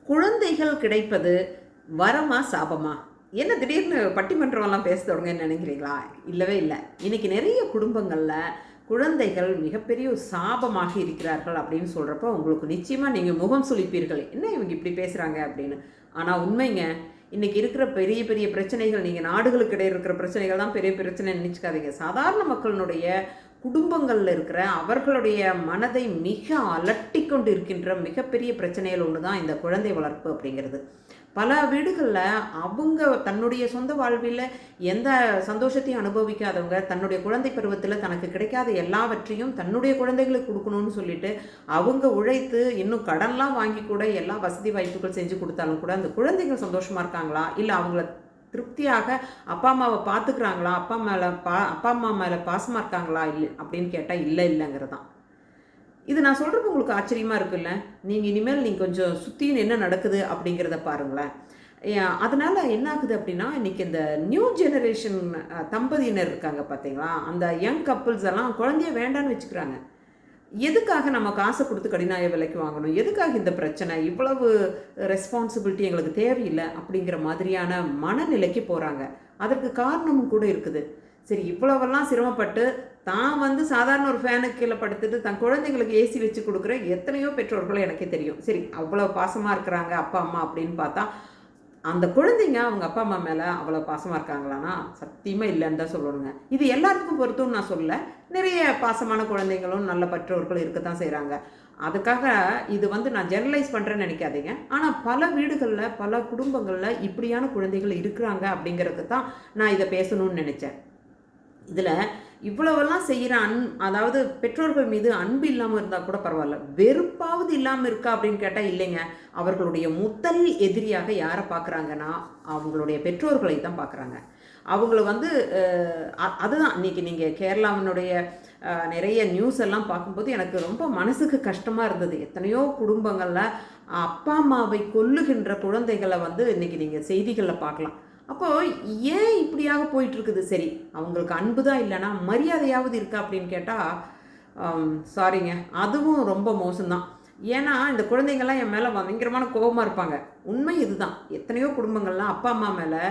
குழந்தைகள் கிடைப்பது வரமா சாபமா? என்ன திடீர்னு பட்டிமன்றமெல்லாம் பேச தொடங்கன்னு நினைக்கிறீங்களா? இல்லவே இல்லை. இன்னைக்கு நிறைய குடும்பங்களில் குழந்தைகள் மிகப்பெரிய ஒரு சாபமாக இருக்கிறார்கள் அப்படின்னு சொல்கிறப்போ உங்களுக்கு நிச்சயமாக நீங்கள் முகம் சுளிப்பீர்கள், என்ன இவங்க இப்படி பேசுகிறாங்க அப்படின்னு. ஆனால் உண்மைங்க, இன்னைக்கு இருக்கிற பெரிய பெரிய பிரச்சனைகள், நீங்கள் நாடுகளுக்கு இடையே இருக்கிற பிரச்சனைகள் தான் பெரிய பிரச்சனை நினச்சிக்காதீங்க. சாதாரண மக்களினுடைய குடும்பங்களில் இருக்கிற அவர்களுடைய மனதை மிக அலட்டி கொண்டு இருக்கின்ற மிகப்பெரிய பிரச்சனைகள் ஒன்று தான் இந்த குழந்தை வளர்ப்பு அப்படிங்கிறது. பல வீடுகளில் அவங்க தன்னுடைய சொந்த வாழ்வில் எந்த சந்தோஷத்தையும் அனுபவிக்காதவங்க தன்னுடைய குழந்தை பருவத்தில் தனக்கு கிடைக்காத எல்லாவற்றையும் தன்னுடைய குழந்தைகளுக்கு கொடுக்கணும்னு சொல்லிட்டு அவங்க உழைத்து இன்னும் கடன்லாம் வாங்கி கூட எல்லா வசதி வாய்ப்புகள் செஞ்சு கொடுத்தாலும் கூட அந்த குழந்தைகள் சந்தோஷமாக இருக்காங்களா, இல்லை அவங்கள திருப்தியாக அப்பா அம்மாவை பார்த்துக்கிறாங்களா, அப்பா அம்மா மேலே பாசமாக இருக்காங்களா இல்லை அப்படின்னு கேட்டால் இல்லைங்கிறது தான். இது நான் சொல்கிறது உங்களுக்கு ஆச்சரியமாக இருக்குல்ல. நீங்கள் இனிமேல் கொஞ்சம் சுற்றின்னு என்ன நடக்குது அப்படிங்கிறத பாருங்களேன். அதனால் என்ன ஆகுது அப்படின்னா, இன்றைக்கி இந்த நியூ ஜெனரேஷன் தம்பதியினர் இருக்காங்க பார்த்தீங்களா, அந்த யங் கப்புள்ஸ் எல்லாம் குழந்தைய வேண்டான்னு வச்சுக்கிறாங்க. எதுக்காக நம்ம காசை கொடுத்து கடினாய விலைக்கு வாங்கணும், எதுக்காக இந்த பிரச்சனை, இவ்வளவு ரெஸ்பான்சிபிலிட்டி எங்களுக்கு தேவையில்லை அப்படிங்கிற மாதிரியான மனநிலைக்கு போகிறாங்க. அதற்கு காரணமும் கூட இருக்குது. சரி, இவ்வளவெல்லாம் சிரமப்பட்டு தான் சாதாரண ஒரு ஃபேனுக்கு கீழே படுத்துட்டு தன் குழந்தைங்களுக்கு ஏசி வச்சு கொடுக்குற எத்தனையோ பெற்றோர்கள் எனக்கே தெரியும். சரி, அவ்வளோ பாசமாக இருக்கிறாங்க அப்பா அம்மா அப்படின்னு பார்த்தா அந்த குழந்தைங்க அவங்க அப்பா அம்மா மேலே அவ்வளோ பாசமாக இருக்காங்களான்னா சத்தியமாக இல்லைன்னு தான் சொல்லணுங்க. இது எல்லாத்துக்கும் பொறுத்தும்னு நான் சொல்லலை. நிறைய பாசமான குழந்தைங்களும் நல்ல பெற்றோர்கள் இருக்கத்தான் செய்கிறாங்க. அதுக்காக இது நான் ஜெனரலைஸ் பண்ணுறேன்னு நினைக்காதீங்க. ஆனால் பல வீடுகளில் பல குடும்பங்களில் இப்படியான குழந்தைகள் இருக்கிறாங்க அப்படிங்கிறதுக்கு தான் நான் இதை பேசணும்னு நினச்சேன். இதில் இவ்வளவெல்லாம் செய்கிற அதாவது பெற்றோர்கள் மீது அன்பு இல்லாமல் இருந்தால் கூட பரவாயில்ல, வெறுப்பாவது இல்லாமல் இருக்கா அப்படின்னு கேட்டால் இல்லைங்க. அவர்களுடைய முதல் எதிரியாக யாரை பார்க்குறாங்கன்னா அவங்களுடைய பெற்றோர்களை தான் பார்க்குறாங்க. அவங்கள அதுதான் இன்றைக்கி நீங்கள் கேரளாவினுடைய நிறைய நியூஸ் எல்லாம் பார்க்கும்போது எனக்கு ரொம்ப மனசுக்கு கஷ்டமாக இருந்தது. எத்தனையோ குடும்பங்களில் அப்பா அம்மாவை கொல்லுகின்ற குழந்தைகளை இன்றைக்கி நீங்கள் செய்திகளில் பார்க்கலாம். அப்போது ஏன் இப்படியாக போயிட்டுருக்குது? சரி, அவங்களுக்கு அன்பு தான் இல்லைன்னா மரியாதையாவது இருக்கா அப்படின்னு கேட்டால் சாரிங்க, அதுவும் ரொம்ப மோசம்தான். ஏன்னா இந்த குழந்தைங்கள்லாம் என் மேலே பயங்கரமான கோபமாக இருப்பாங்க. உண்மை இதுதான். எத்தனையோ குடும்பங்கள்லாம் அப்பா அம்மா மேலே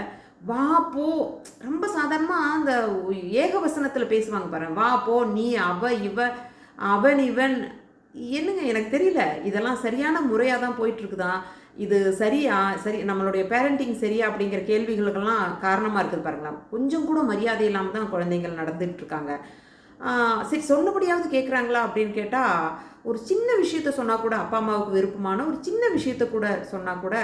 வா போ, ரொம்ப சாதாரணமாக அந்த ஏகவசனத்தில் பேசுவாங்க பாருங்க. வா போ, நீ அவ இவ அவன் இவன், என்னங்க எனக்கு தெரியல. இதெல்லாம் சரியான முறையாக தான் போயிட்டுருக்குதா, இது சரியா, சரி நம்மளுடைய பேரண்டிங் சரியா அப்படிங்கிற கேள்விகளுக்கெல்லாம் காரணமாக இருக்குது பாருங்களேன். கொஞ்சம் கூட மரியாதை இல்லாமல் தான் குழந்தைங்கள் நடந்துகிட்ருக்காங்க. சரி, சொன்னபடியாவது கேட்குறாங்களா அப்படின்னு கேட்டால் ஒரு சின்ன விஷயத்த சொன்னால் கூட, அப்பா அம்மாவுக்கு விருப்பமான ஒரு சின்ன விஷயத்த கூட சொன்னால் கூட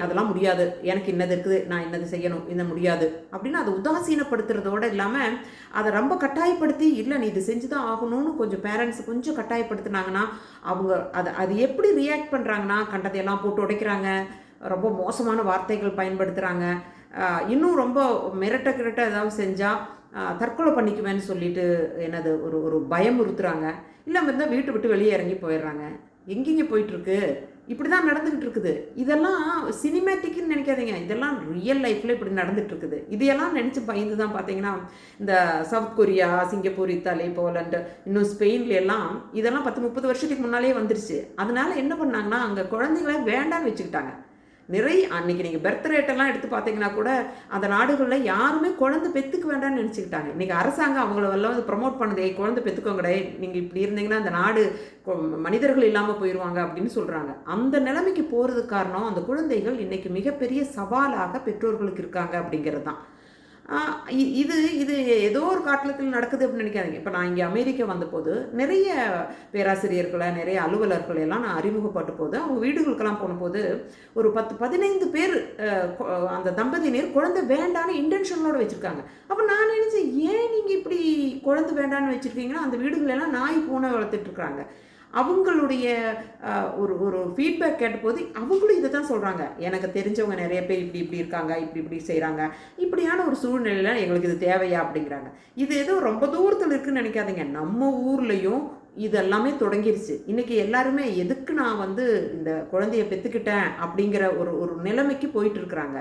அதெல்லாம் முடியாது, எனக்கு இன்னது இருக்குது, நான் இன்னது செய்யணும், இன்ன முடியாது அப்படின்னு அதை உதாசீனப்படுத்துறதோடு இல்லாமல் அதை ரொம்ப கட்டாயப்படுத்தி இல்லை நீ இது செஞ்சு தான் ஆகணும்னு கொஞ்சம் பேரண்ட்ஸ் கொஞ்சம் கட்டாயப்படுத்தினாங்கன்னா அவங்க அது எப்படி ரியாக்ட் பண்ணுறாங்கன்னா கண்டதையெல்லாம் போட்டு உடைக்கிறாங்க, ரொம்ப மோசமான வார்த்தைகள் பயன்படுத்துகிறாங்க, இன்னும் ரொம்ப மிரட்ட ஏதாவது செஞ்சால் தற்கொலை பண்ணிக்குவேன்னு சொல்லிட்டு என்னது ஒரு பயமுறுத்துறாங்க. இல்லாமல் இருந்தால் வீட்டை விட்டு வெளியே இறங்கி போயிடுறாங்க. எங்கேங்க போயிட்டுருக்கு? இப்படி தான் நடந்துக்கிட்டு இருக்குது. இதெல்லாம் சினிமேட்டிக்னு நினைக்காதீங்க, இதெல்லாம் ரியல் லைஃப்பில் இப்படி நடந்துகிட்ருக்குது. இதையெல்லாம் நினச்சி பயந்து தான் பார்த்தீங்கன்னா இந்த south Korea, Singapore, Italy, Poland, இன்னும் ஸ்பெயின்ல எல்லாம் இதெல்லாம் 10-30 வருஷத்துக்கு முன்னாலே வந்துருச்சு. அதனால என்ன பண்ணாங்கன்னா அங்கே குழந்தைங்கள வேண்டான்னு வச்சுக்கிட்டாங்க. நிறைய அன்றைக்கி நீங்கள் பர்த் ரேட்டெல்லாம் எடுத்து பார்த்தீங்கன்னா கூட அந்த நாடுகளில் யாருமே குழந்தை பெற்றுக்க வேண்டாம்னு நினச்சிக்கிட்டாங்க. இன்றைக்கி அரசாங்கம் அவங்கள ப்ரமோட் பண்ணுதே, குழந்தை பெற்றுக்கோங்கடே, நீங்கள் இப்படி இருந்தீங்கன்னா அந்த நாடு மனிதர்கள் இல்லாமல் போயிடுவாங்க அப்படின்னு சொல்கிறாங்க. அந்த நிலைமைக்கு போகிறதுக்கு காரணம் அந்த குழந்தைகள் இன்றைக்கி மிகப்பெரிய சவாலாக பெற்றோர்களுக்கு இருக்காங்க அப்படிங்கிறது தான். இது இது ஏதோ ஒரு காட்டிலத்தில் நடக்குது அப்படின்னு நினைக்காதீங்க. இப்போ நான் இங்கே அமெரிக்கா வந்தபோது நிறைய பேராசிரியர்களை, நிறைய அலுவலர்களை எல்லாம் நான் அறிமுகப்பட்ட போது அவங்க வீடுகளுக்கெல்லாம் போனபோது ஒரு 10-15 பேர் அந்த தம்பதியினர் குழந்தை வேண்டான்னு இன்டென்ஷனோடு வச்சுருக்காங்க. அப்போ நான் நினச்சேன், ஏன் நீங்கள் இப்படி குழந்தை வேண்டான்னு வச்சுருக்கீங்கன்னா அந்த வீடுகளெல்லாம் நாய் பூனை வளர்த்துட்ருக்குறாங்க. அவங்களுடைய ஒரு ஃபீட்பேக் கேட்டபோது அவங்களும் இதை தான் சொல்கிறாங்க. எனக்கு தெரிஞ்சவங்க நிறைய பேர் இப்படி இருக்காங்க, இப்படி செய்கிறாங்க, இப்படியான ஒரு சூழ்நிலையில் எங்களுக்கு இது தேவையா அப்படிங்கிறாங்க. இது ஏதோ ரொம்ப தூரத்தில் இருக்குதுன்னு நினைக்காதீங்க. நம்ம ஊர்லேயும் இதெல்லாமே தொடங்கிருச்சு. இன்றைக்கி எல்லாருமே எதுக்கு நான் இந்த குழந்தைய பெற்றுக்கிட்டேன் அப்படிங்கிற ஒரு நிலைமைக்கு போயிட்டுருக்குறாங்க.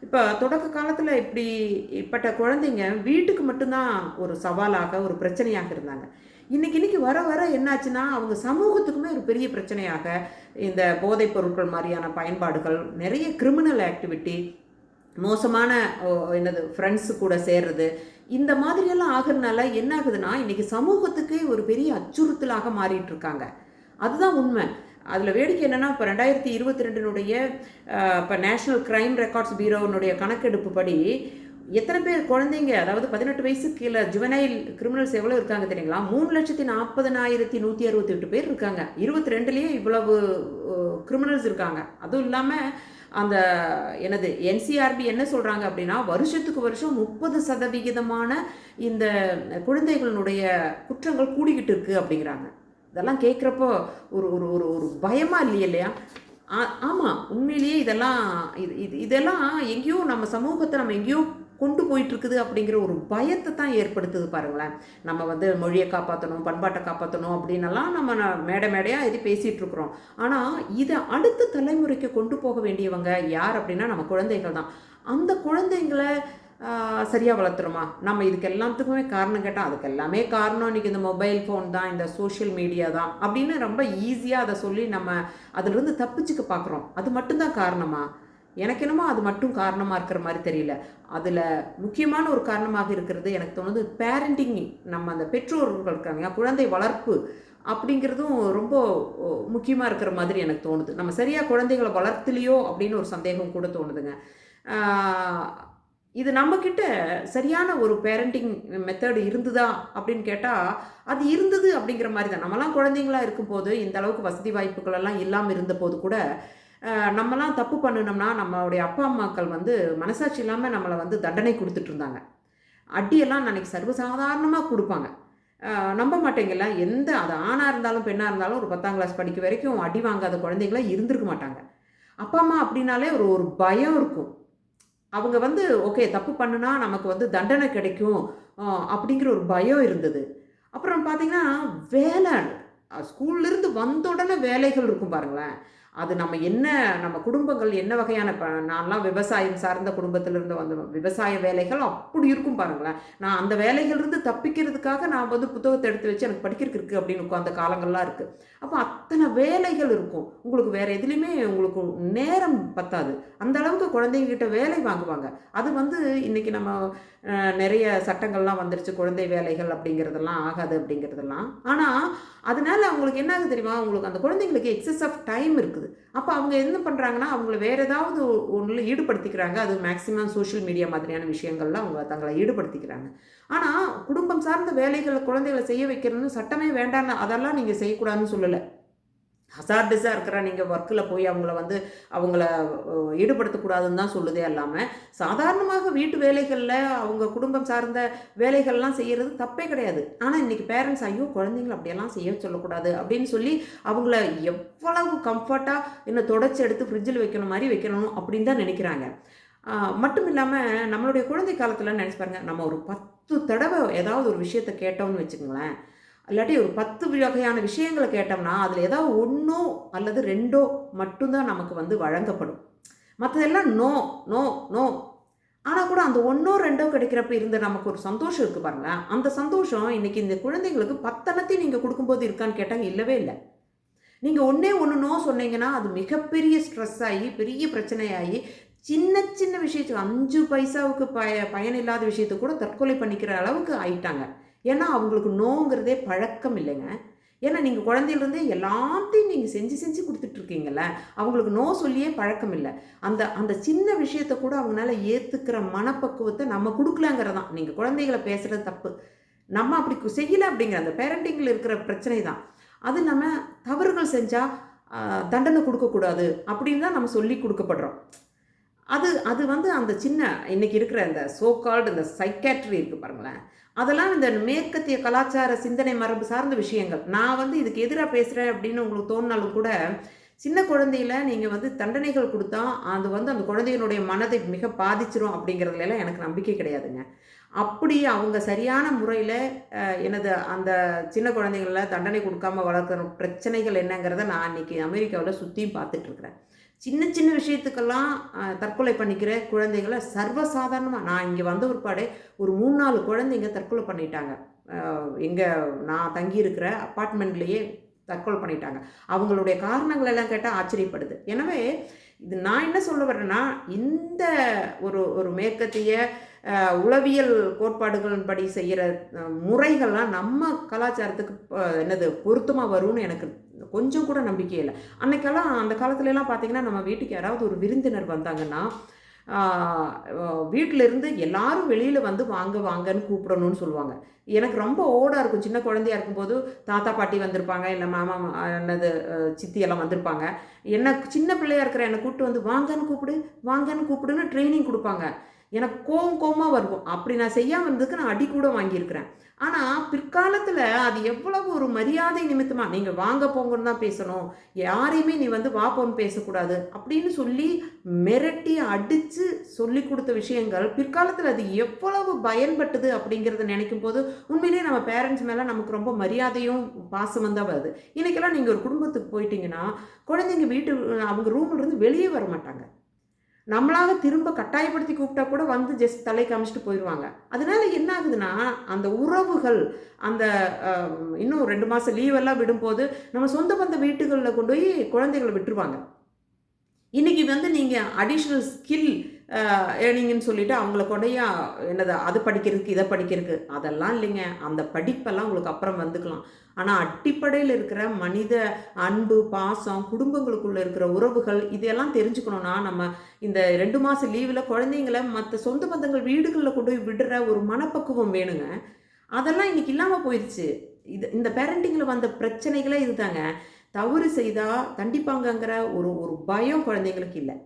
இப்போ தொடக்க காலத்தில் இப்படிப்பட்ட குழந்தைங்க வீட்டுக்கு மட்டும்தான் ஒரு சவாலாக, ஒரு பிரச்சனையாக இருந்தாங்க. இன்னைக்கு வர வர என்னாச்சுன்னா அவங்க சமூகத்துக்குமே ஒரு பெரிய பிரச்சனையாக இந்த போதைப் பொருட்கள் மாதிரியான பயன்பாடுகள், நிறைய கிரிமினல் ஆக்டிவிட்டி, மோசமான என்னது ஃப்ரெண்ட்ஸு கூட சேர்றது, இந்த மாதிரியெல்லாம் ஆகிறதுனால என்ன ஆகுதுன்னா இன்றைக்கி சமூகத்துக்கே ஒரு பெரிய அச்சுறுத்தலாக மாறிட்டு இருக்காங்க. அதுதான் உண்மை. அதில் வேடிக்கை என்னென்னா, இப்போ 2022 இப்போ நேஷ்னல் க்ரைம் ரெக்கார்ட்ஸ் பியூரோனுடைய கணக்கெடுப்பு படி எத்தனை பேர் குழந்தைங்க, அதாவது 18 வயசுக்கு கீழே ஜுவனைல் கிரிமினல்ஸ் எவ்வளோ இருக்காங்க தெரியுங்களா? 3,40,168 பேர் இருக்காங்க. 22லேயே இவ்வளவு கிரிமினல்ஸ் இருக்காங்க. அதுவும் இல்லாமல் அந்த என்னது என்சிஆர்பி என்ன சொல்கிறாங்க அப்படின்னா, வருஷத்துக்கு வருஷம் 30% இந்த குழந்தைகளுடைய குற்றங்கள் கூடிக்கிட்டு இருக்குது அப்படிங்கிறாங்க. இதெல்லாம் கேட்குறப்போ ஒரு ஒரு ஒரு ஒரு பயமாக இல்லையா? ஆமாம், உண்மையிலேயே இதெல்லாம் எங்கேயோ நம்ம சமூகத்தை நம்ம எங்கேயோ கொண்டு போயிட்டுருக்குது அப்படிங்கிற ஒரு பயத்தை தான் ஏற்படுத்துது பாருங்களேன். நம்ம வந்து மொழியை காப்பாற்றணும், பண்பாட்டை காப்பாற்றணும் அப்படின்னலாம் நம்ம மேடையாக இது பேசிகிட்ருக்குறோம். ஆனால் இதை அடுத்த தலைமுறைக்கு கொண்டு போக வேண்டியவங்க யார் அப்படின்னா நம்ம குழந்தைகள் தான். அந்த குழந்தைங்களை சரியாக வளர்த்துறோமா? நம்ம இதுக்கு எல்லாத்துக்குமே காரணம் கேட்டால் அதுக்கு எல்லாமே காரணம் இன்றைக்கி இந்த மொபைல் ஃபோன் தான், இந்த சோஷியல் மீடியா தான் அப்படின்னு ரொம்ப ஈஸியாக அதை சொல்லி நம்ம அதிலிருந்து தப்பிச்சுக்க பார்க்குறோம். அது மட்டும்தான் காரணமா? எனக்கு என்னமோ அது மட்டும் காரணமாக இருக்கிற மாதிரி தெரியல. அதில் முக்கியமான ஒரு காரணமாக இருக்கிறது எனக்கு தோணுது பேரண்டிங். நம்ம அந்த பெற்றோர்கள் இருக்காங்க, குழந்தை வளர்ப்பு அப்படிங்கிறதும் ரொம்ப முக்கியமாக இருக்கிற மாதிரி எனக்கு தோணுது. நம்ம சரியாக குழந்தைகளை வளர்த்துலையோ அப்படின்னு ஒரு சந்தேகம் கூட தோணுதுங்க. இது நம்மக்கிட்ட சரியான ஒரு பேரண்டிங் மெத்தட் இருந்துதா அப்படின்னு கேட்டால் அது இருந்தது அப்படிங்கிற மாதிரி தான். நம்மலாம் குழந்தைங்களா இருக்கும்போது இந்த அளவுக்கு வசதி வாய்ப்புகள் எல்லாம் இல்லாமல் இருந்த போது கூட நம்மலாம் தப்பு பண்ணினோம்னா நம்மளுடைய அப்பா அம்மாக்கள் வந்து மனசாட்சி இல்லாமல் நம்மளை வந்து தண்டனை கொடுத்துட்டு இருந்தாங்க. அடியெல்லாம் அன்றைக்கி சர்வசாதாரணமாக கொடுப்பாங்க. நம்ப மாட்டேங்கல, அது ஆணாக இருந்தாலும் பெண்ணாக இருந்தாலும் ஒரு 10ஆம் கிளாஸ் படிக்க வரைக்கும் அடி வாங்காத குழந்தைங்களாம் இருந்திருக்க மாட்டாங்க. அப்பா அம்மா அப்படின்னாலே ஒரு ஒரு பயம் இருக்கும். அவங்க வந்து ஓகே தப்பு பண்ணுனா நமக்கு வந்து தண்டனை கிடைக்கும் அப்படிங்கிற ஒரு பயம் இருந்தது. அப்புறம் பார்த்தீங்கன்னா வேலை, ஸ்கூல்லேருந்து வந்த உடனே வேலைகள் இருக்கும் பாருங்களேன். அது நம்ம குடும்பங்கள் என்ன வகையான நான்லாம் விவசாயம் சார்ந்த குடும்பத்திலிருந்து வந்த விவசாய வேலைகள் அப்படி இருக்கும் பாருங்களேன். நான் அந்த வேலைகள்லேருந்து தப்பிக்கிறதுக்காக நான் வந்து புத்தகத்தை எடுத்து வச்சு எனக்கு படிக்கிறதுக்கு இருக்குது அப்படின்னு உட்காந்த காலங்கள்லாம் இருக்குது. அப்போ அத்தனை வேலைகள் இருக்கும். உங்களுக்கு வேறு எதுலேயுமே உங்களுக்கு நேரம் பத்தாது. அந்த அளவுக்கு குழந்தைங்ககிட்ட வேலை வாங்குவாங்க. அது வந்து இன்றைக்கி நம்ம நிறைய சட்டங்கள்லாம் வந்துருச்சு, குழந்தை வேலைகள் அப்படிங்கிறதெல்லாம் ஆகாது அப்படிங்கிறதெல்லாம். ஆனால் அதனால அவங்களுக்கு என்ன ஆகுது தெரியுமா? உங்களுக்கு அந்த குழந்தைங்களுக்கு எக்ஸஸ் ஆஃப் டைம் இருக்குது. அப்போ அவங்க என்ன பண்ணுறாங்கன்னா அவங்கள வேறு ஏதாவது ஒன்றில் ஈடுபடுத்திக்கிறாங்க. அது மேக்ஸிமம் சோஷியல் மீடியா மாதிரியான விஷயங்கள்லாம் அவங்க தங்களை ஈடுபடுத்திக்கிறாங்க. ஆனால் குடும்பம் சார்ந்த வேலைகளை குழந்தைகளை செய்ய வைக்கிறதுன்னு சட்டமே வேண்டான்னு அதெல்லாம் நீங்கள் செய்யக்கூடாதுன்னு சொல்லலை. ஹசார்டஸாக இருக்கிற நீங்கள் ஒர்க்கில் போய் அவங்கள ஈடுபடுத்தக்கூடாதுன்னு தான் சொல்லுதே இல்லாமல், சாதாரணமாக வீட்டு வேலைகளில் அவங்க குடும்பம் சார்ந்த வேலைகள்லாம் செய்கிறது தப்பே கிடையாது. ஆனால் இன்றைக்கி பேரண்ட்ஸ் ஐயோ குழந்தைங்களை அப்படியெல்லாம் செய்ய சொல்லக்கூடாது அப்படின்னு சொல்லி அவங்கள எவ்வளவு கம்ஃபர்ட்டாக இன்னும் தொடச்சி எடுத்து ஃப்ரிட்ஜில் வைக்கணும் மாதிரி வைக்கணும் அப்படின்னு தான் நினைக்கிறாங்க. மட்டும் இல்லாமல் நம்மளுடைய குழந்தை காலத்தில் நினச்சி பாருங்கள், நம்ம ஒரு 10 தடவை ஏதாவது ஒரு விஷயத்தை கேட்டோம்னு வச்சுக்கோங்களேன், இல்லாட்டி ஒரு 10 வகையான விஷயங்களை கேட்டோம்னா அதில் ஏதாவது 1 அல்லது 2 மட்டும்தான் நமக்கு வந்து வழங்கப்படும். மற்றதெல்லாம் நோ நோ நோ. ஆனால் கூட அந்த 1 2 கிடைக்கிறப்ப இருந்த நமக்கு ஒரு சந்தோஷம் இருக்குது பாருங்களேன். அந்த சந்தோஷம் இன்றைக்கி இந்த குழந்தைங்களுக்கு 10 நீங்கள் கொடுக்கும்போது இருக்கான்னு கேட்டாங்க, இல்லவே இல்லை. நீங்கள் ஒன்றே ஒன்று நோ சொன்னீங்கன்னா அது மிகப்பெரிய ஸ்ட்ரெஸ் ஆகி பெரிய பிரச்சனையாகி சின்ன சின்ன விஷயத்துக்கு 5 பைசாவுக்கு பயனில்லாத விஷயத்துக்கு கூட தற்கொலை பண்ணிக்கிற அளவுக்கு ஆயிட்டாங்க. ஏன்னா அவங்களுக்கு நோங்கிறதே பழக்கம் இல்லைங்க. ஏன்னா நீங்கள் குழந்தையிலேருந்தே எல்லாத்தையும் நீங்கள் செஞ்சு கொடுத்துட்ருக்கீங்கல்ல, அவங்களுக்கு நோ சொல்லியே பழக்கம் இல்லை. அந்த சின்ன விஷயத்தை கூட அவங்களால ஏற்றுக்கிற மனப்பக்குவத்தை நம்ம கொடுக்கலாங்கிறதான். நீங்கள் குழந்தைகளை பேசுகிறது தப்பு, நம்ம அப்படி செய்யலை அப்படிங்கிற அந்த பேரண்டிங்கில் இருக்கிற பிரச்சனை தான். அது நம்ம தவறுகள் செஞ்சால் தண்டனை கொடுக்கக்கூடாது அப்படின்னு தான் நம்ம சொல்லி கொடுக்கப்படுறோம். அது வந்து அந்த சின்ன இன்றைக்கி இருக்கிற இந்த சோகால்டு இந்த சைக்காட்ரி இருக்குது பாருங்களேன், அதெல்லாம் இந்த மேற்கத்திய கலாச்சார சிந்தனை மரபு சார்ந்த விஷயங்கள். நான் வந்து இதுக்கு எதிராக பேசுகிறேன் அப்படின்னு உங்களுக்கு தோணினாலும் கூட, சின்ன குழந்தையில நீங்கள் வந்து தண்டனைகள் கொடுத்தா அது வந்து அந்த குழந்தையினுடைய மனதை மிக பாதிச்சிரும் அப்படிங்கிறதுலாம் எனக்கு நம்பிக்கை கிடையாதுங்க. அப்படி அவங்க சரியான முறையில் அந்த சின்ன குழந்தைகளில் தண்டனை கொடுக்காம வளர்க்குற பிரச்சனைகள் என்னங்கிறத நான் இன்றைக்கி அமெரிக்காவில் சுற்றியும் பார்த்துட்ருக்குறேன். சின்ன சின்ன விஷயத்துக்கெல்லாம் தற்கொலை பண்ணிக்கிற குழந்தைகளை சர்வசாதாரணமாக, நான் இங்கே வந்த ஒருபாடே ஒரு 3-4 குழந்தைங்க தற்கொலை பண்ணிட்டாங்க. எங்கே நான் தங்கியிருக்கிற அப்பார்ட்மெண்ட்லேயே தற்கொலை பண்ணிட்டாங்க. அவங்களுடைய காரணங்கள் எல்லாம் கேட்டால் ஆச்சரியப்படுது. எனவே இது நான் என்ன சொல்ல வர்றேன்னா, இந்த ஒரு ஒரு மேற்கத்திய உளவியல் கோட்பாடுகளின்படி செய்கிற முறைகள்லாம் நம்ம கலாச்சாரத்துக்கு என்னது பொருத்தமாக வரும்னு எனக்கு கொஞ்சம் கூட நம்பிக்கை இல்லை. அன்னைக்கெல்லாம் அந்த காலத்துலலாம் பார்த்திங்கன்னா, நம்ம வீட்டுக்கு யாராவது ஒரு விருந்தினர் வந்தாங்கன்னா, வீட்டிலேருந்து எல்லாரும் வெளியில் வந்து வாங்க வாங்கன்னு கூப்பிடணும்னு சொல்லுவாங்க. எனக்கு ரொம்ப ஓடாக இருக்கும். சின்ன குழந்தையா இருக்கும்போது தாத்தா பாட்டி வந்திருப்பாங்க, இல்லை மாமா என்னது சித்தியெல்லாம் வந்திருப்பாங்க. என்ன சின்ன பிள்ளையா இருக்கிற என்னை கூப்பிட்டு வந்து வாங்கன்னு கூப்பிடு வாங்கன்னு கூப்பிடுன்னு ட்ரைனிங் கொடுப்பாங்க. எனக்கு கோவமாக வரும். அப்படி நான் செய்யாமல் இருந்ததுக்கு நான் அடி கூட வாங்கியிருக்கிறேன். ஆனால் பிற்காலத்தில் அது எவ்வளவு ஒரு மரியாதை நிமித்தமாக நீங்கள் வாங்க போங்கன்னு தான் பேசணும், யாரையுமே நீ வந்து வா போன்னு பேசக்கூடாது அப்படின்னு சொல்லி மிரட்டி அடித்து சொல்லி கொடுத்த விஷயங்கள் பிற்காலத்தில் அது எவ்வளவு பயன்பட்டது அப்படிங்கிறத நினைக்கும் போது உண்மையிலேயே நம்ம பேரண்ட்ஸ் மேலே நமக்கு ரொம்ப மரியாதையும் பாசமும் தான் வருது. இன்றைக்கெல்லாம் நீங்கள் ஒரு குடும்பத்துக்கு போயிட்டீங்கன்னா குழந்தைங்க அவங்க ரூம்லேருந்து வெளியே வர மாட்டாங்க. நம்மளாக திரும்ப கட்டாயப்படுத்தி கூப்பிட்டா கூட வந்து ஜஸ்ட் தலை காமிச்சிட்டு போயிடுவாங்க. அதனால என்ன ஆகுதுன்னா, அந்த உறவுகள் அந்த இன்னும் 2 மாதம் லீவெல்லாம் விடும்போது நம்ம சொந்த பந்த வீட்டுகளில் கொண்டு போய் குழந்தைகளை விட்டுருவாங்க. இன்றைக்கி வந்து நீங்கள் அடிஷ்னல் ஸ்கில் ஏர்னிங்கன்னு சொல்லிவிட்டு அவங்கள கொண்டையா என்னது அது படிக்கிறதுக்கு இதை படிக்கிறதுக்கு அதெல்லாம் இல்லைங்க. அந்த படிப்பெல்லாம் உங்களுக்கு அப்புறம் வந்துக்கலாம். ஆனால் அடிப்படையில் இருக்கிற மனித அன்பு, பாசம், குடும்பங்களுக்குள்ளே இருக்கிற உறவுகள் இதெல்லாம் தெரிஞ்சுக்கணுன்னா நம்ம இந்த 2 மாதம் லீவில் குழந்தைங்கள மற்ற சொந்த பந்தங்கள் வீடுகளில் கொண்டு போய் விடுற ஒரு மனப்பக்குவம் வேணுங்க. அதெல்லாம் இன்றைக்கி இல்லாமல் போயிடுச்சு. இந்த பேரண்டிங்கில் வந்த பிரச்சனைகளே இதுதாங்க. தவறு செய்தால் தண்டிப்பாங்கங்கிற ஒரு ஒரு பயம் குழந்தைங்களுக்கு இல்லை.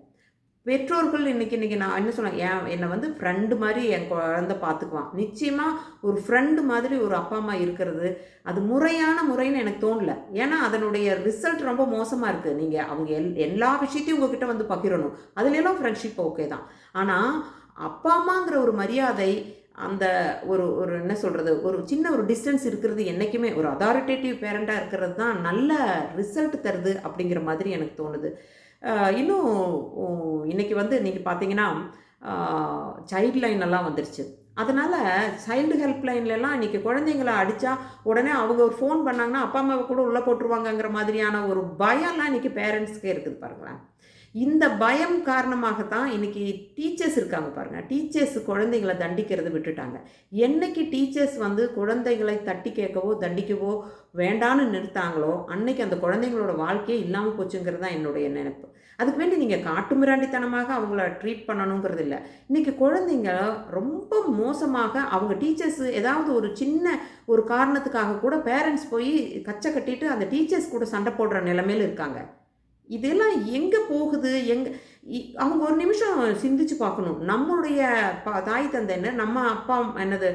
பெற்றோர்கள் இன்றைக்கி நான் என்ன சொன்னேன், என்னை வந்து ஃப்ரெண்டு மாதிரி என் குழந்தை பார்த்துக்குவான். நிச்சயமாக ஒரு ஃப்ரெண்டு மாதிரி ஒரு அப்பா அம்மா இருக்கிறது அது முறையான முறைன்னு எனக்கு தோணலை. ஏன்னா அதனுடைய ரிசல்ட் ரொம்ப மோசமாக இருக்குது. நீங்கள் அவங்க எல்லா விஷயத்தையும் உங்ககிட்ட வந்து பகிரணும், அதுலெல்லாம் ஃப்ரெண்ட்ஷிப் ஓகே தான். ஆனால் அப்பா அம்மாங்கிற ஒரு மரியாதை, அந்த ஒரு ஒரு என்ன சொல்கிறது, ஒரு சின்ன ஒரு டிஸ்டன்ஸ் இருக்கிறது என்றைக்குமே ஒரு அதாரிட்டேட்டிவ் பேரண்ட்டாக இருக்கிறது தான் நல்ல ரிசல்ட் தருது அப்படிங்கிற மாதிரி எனக்கு தோணுது. இன்னும் இன்றைக்கி வந்து நீங்கள் பார்த்தீங்கன்னா சைல்டு லைன் எல்லாம் வந்துருச்சு. அதனால் சைல்டு ஹெல்ப் லைன்லலாம் இன்றைக்கி குழந்தைங்கள அடித்தா உடனே அவங்க ஒரு ஃபோன் பண்ணாங்கன்னா அப்பா அம்மாவை கூட உள்ளே போட்டுருவாங்கங்கிற மாதிரியான ஒரு பயம்லாம் இன்றைக்கி பேரண்ட்ஸ்க்கே இருக்குது பாருங்களேன். இந்த பயம் காரணமாகத்தான் இன்றைக்கி டீச்சர்ஸ் இருக்காங்க பாருங்கள். டீச்சர்ஸ் குழந்தைங்களை தண்டிக்கிறத விட்டுட்டாங்க. என்றைக்கு டீச்சர்ஸ் வந்து குழந்தைகளை தட்டி கேட்கவோ தண்டிக்கவோ வேண்டான்னு நிறுத்தாங்களோ அன்னைக்கு அந்த குழந்தைங்களோட வாழ்க்கையே இல்லாமல் போச்சுங்கிறது தான் என்னுடைய நினைப்பு. அதுக்கு வேண்டி நீங்கள் காட்டுமிராண்டித்தனமாக அவங்கள ட்ரீட் பண்ணணுங்கிறது இல்லை. இன்றைக்கி குழந்தைங்க ரொம்ப மோசமாக அவங்க டீச்சர்ஸ் ஏதாவது ஒரு சின்ன ஒரு காரணத்துக்காக கூட பேரண்ட்ஸ் போய் கச்சை கட்டிட்டு அந்த டீச்சர்ஸ் கூட சண்டை போடுற நிலைமையில் இருக்காங்க. இதெல்லாம் எங்கே போகுது? அவங்க ஒரு நிமிஷம் சிந்திச்சு பார்க்கணும். நம்மளுடைய தாய் தந்தைன்னு நம்ம அப்பா என்னது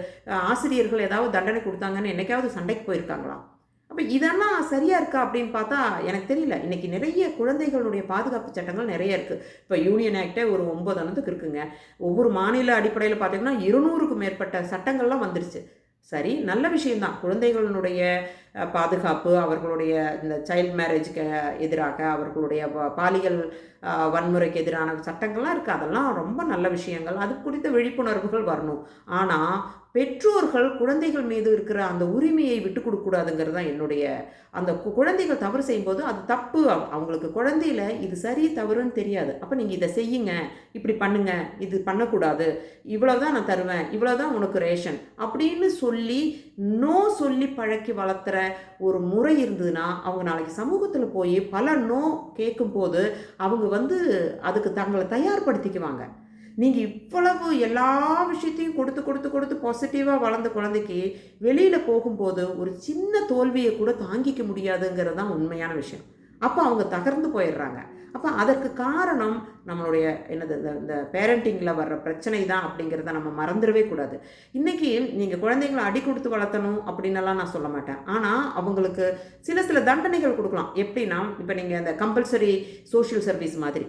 ஆசிரியர்கள் ஏதாவது தண்டனை கொடுத்தாங்கன்னு என்னைக்காவது சண்டைக்கு போயிருக்காங்களா? அப்போ இதெல்லாம் சரியாக இருக்கா அப்படின்னு பார்த்தா எனக்கு தெரியல. இன்றைக்கி நிறைய குழந்தைகளுடைய பாதுகாப்பு சட்டங்கள் நிறைய இருக்குது. இப்போ யூனியன் ஆக்டே ஒரு 9 அனத்துக்கு இருக்குங்க. ஒவ்வொரு மாநில அடிப்படையில் பார்த்திங்கன்னா 200க்கும் மேற்பட்ட சட்டங்கள்லாம் வந்துருச்சு. சரி, நல்ல விஷயந்தான். குழந்தைகளுடைய பாதுகாப்பு, அவர்களுடைய இந்த சைல்டு மேரேஜுக்கு எதிராக, அவர்களுடைய பாலியல் வன்முறைக்கு எதிரான சட்டங்கள்லாம் இருக்குது. அதெல்லாம் ரொம்ப நல்ல விஷயங்கள். அது குறித்த விழிப்புணர்வுகள் வரணும். ஆனால் பெற்றோர்கள் குழந்தைகள் மீது இருக்கிற அந்த உரிமையை விட்டு கொடுக்கக்கூடாதுங்கிறது தான் என்னுடைய அந்த குழந்தைகள் தவறு செய்யும்போது அது தப்பு. அவங்களுக்கு குழந்தையில இது சரி தவறுன்னு தெரியாது. அப்போ நீங்கள் இதை செய்யுங்க, இப்படி பண்ணுங்க, இது பண்ணக்கூடாது, இவ்வளோதான் நான் தருவேன், இவ்வளோதான் உனக்கு ரேஷன் அப்படின்னு சொல்லி நோ சொல்லி பழக்கி வளர்த்துற ஒரு முறை இருந்ததுன்னா அவங்க நாளைக்கு சமூகத்தில் போய் பல நோ கேட்கும்போது அவங்க வந்து அதுக்கு தங்களை தயார்படுத்திக்குவாங்க. நீங்கள் இவ்வளவு எல்லா விஷயத்தையும் கொடுத்து கொடுத்து கொடுத்து பாசிட்டிவாக வளர்ந்த குழந்தைக்கு வெளியில் போகும்போது ஒரு சின்ன தோல்வியை கூட தாங்கிக்க முடியாதுங்கிறது தான் உண்மையான விஷயம். அப்போ அவங்க தகர்ந்து போயிடுறாங்க. அப்போ அதற்கு காரணம் நம்மளுடைய என்னது இந்த பேரண்டிங்கில் வர்ற பிரச்சனை தான் அப்படிங்கிறத நம்ம மறந்துடவே கூடாது. இன்றைக்கி நீங்கள் குழந்தைங்களை அடி கொடுத்து வளர்த்தணும் அப்படின்னலாம் நான் சொல்ல மாட்டேன். ஆனால் அவங்களுக்கு சில தண்டனைகள் கொடுக்கலாம். எப்படின்னா இப்போ நீங்கள் இந்த கம்பல்சரி சோஷியல் சர்வீஸ் மாதிரி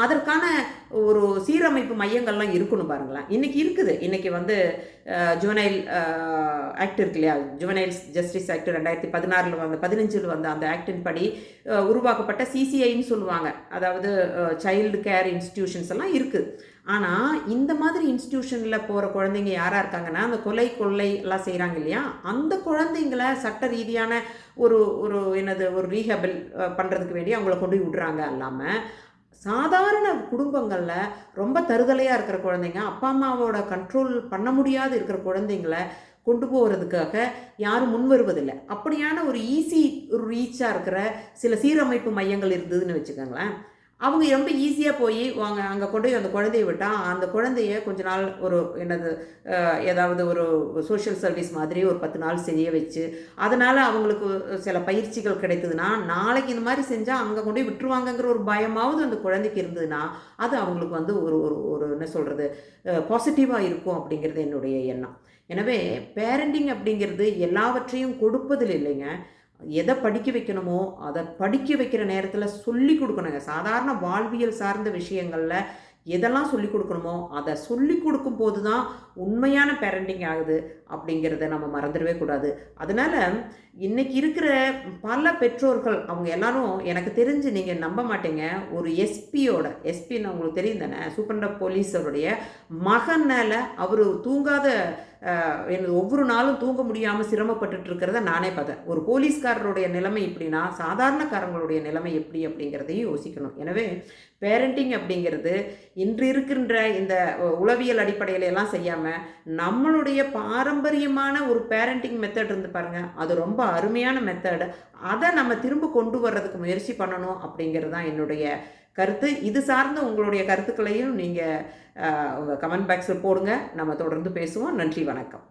அதற்கான ஒரு சீரமைப்பு மையங்கள்லாம் இருக்கணும் பாருங்களேன். இன்றைக்கி இருக்குது. இன்றைக்கி வந்து ஜுவனைல் ஆக்ட் இருக்கு இல்லையா, ஜுவனைல்ஸ் ஜஸ்டிஸ் ஆக்ட் 2016 வந்து 15 வந்த அந்த ஆக்டின் படி உருவாக்கப்பட்ட சிசிஐன்னு சொல்லுவாங்க. அதாவது சைல்டு கேர் இன்ஸ்டிடியூஷன்ஸ் எல்லாம் இருக்குது. ஆனால் இந்த மாதிரி இன்ஸ்டிடியூஷனில் போகிற குழந்தைங்க யாராக இருக்காங்கன்னா, அந்த கொள்ளை எல்லாம் செய்கிறாங்க இல்லையா, அந்த குழந்தைங்களை சட்ட ரீதியான ஒரு ஒரு ஒரு ரீஹபில் பண்ணுறதுக்கு வேண்டி அவங்கள கொண்டு போய் விடுறாங்க. இல்லாமல் சாதாரண குடும்பங்களில் ரொம்ப தருதலையாக இருக்கிற குழந்தைங்க, அப்பா அம்மாவோட கண்ட்ரோல் பண்ண முடியாது இருக்கிற குழந்தைங்களை கொண்டு போகிறதுக்காக யாரும் முன் வருவதில்லை. அப்படியான ஒரு ஈஸி ரீச்சாக இருக்கிற சில சீரமைப்பு மையங்கள் இருந்ததுன்னு வச்சுக்கோங்களேன். அவங்க ரொம்ப ஈஸியாக போய் அங்கே கொண்டு போய் அந்த குழந்தைய விட்டால் அந்த குழந்தைய கொஞ்ச நாள் ஒரு ஏதாவது ஒரு சோஷியல் சர்வீஸ் மாதிரி ஒரு 10 நாள் செய்ய வச்சு, அதனால் அவங்களுக்கு சில பயிற்சிகள் கிடைத்ததுன்னா, நாளைக்கு இந்த மாதிரி செஞ்சால் அங்கே கொண்டு போய் விட்டுருவாங்கங்கிற ஒரு பயமாவது அந்த குழந்தைக்கு இருந்ததுன்னா, அது அவங்களுக்கு வந்து ஒரு ஒரு ஒரு என்ன சொல்கிறது, பாசிட்டிவாக இருக்கும் அப்படிங்கிறது என்னுடைய எண்ணம். எனவே பேரண்டிங் அப்படிங்கிறது எல்லாவற்றையும் கொடுப்பதில் இல்லைங்க. எதை படிக்க வைக்கணுமோ அதை படிக்க வைக்கிற நேரத்தில் சொல்லி கொடுக்கணுங்க. சாதாரண வாழ்வியல் சார்ந்த விஷயங்களில் எதெல்லாம் சொல்லிக் கொடுக்கணுமோ அதை சொல்லிக் கொடுக்கும் போது தான் உண்மையான பேரண்டிங் ஆகுது அப்படிங்கிறத நம்ம மறந்துடவே கூடாது. அதனால் இன்றைக்கி இருக்கிற பல பெற்றோர்கள் அவங்க எல்லாரும் எனக்கு தெரிஞ்சு நீங்கள் நம்ப மாட்டீங்க, ஒரு எஸ்பின்னு உங்களுக்கு தெரியும் தானே, சூப்பரண்ட் ஆஃப் போலீஸோடைய மகனால் அவர் தூங்காத ஒவ்வொரு நாளும் தூங்க முடியாமல் சிரமப்பட்டுட்டு இருக்கிறத நானே பார்த்தேன். ஒரு போலீஸ்காரருடைய நிலைமை இப்படின்னா சாதாரணக்காரங்களுடைய நிலைமை எப்படி அப்படிங்கிறதையும் யோசிக்கணும். எனவே பேரண்டிங் அப்படிங்கிறது இன்று இருக்கின்ற இந்த உளவியல் அடிப்படையில எல்லாம் செய்யாமல் நம்மளுடைய பாரம்பரியமான ஒரு பேரண்டிங் மெத்தட் இருந்து பாருங்கள், அது ரொம்ப அருமையான மெத்தட். அதை நம்ம திரும்ப கொண்டு வர்றதுக்கு முயற்சி பண்ணணும் அப்படிங்கிறது தான் என்னுடைய கருத்து. இது சார்ந்த உங்களுடைய கருத்துக்களையும் நீங்கள் உங்கள் கமெண்ட் பாக்ஸில் போடுங்க. நம்ம தொடர்ந்து பேசுவோம். நன்றி, வணக்கம்.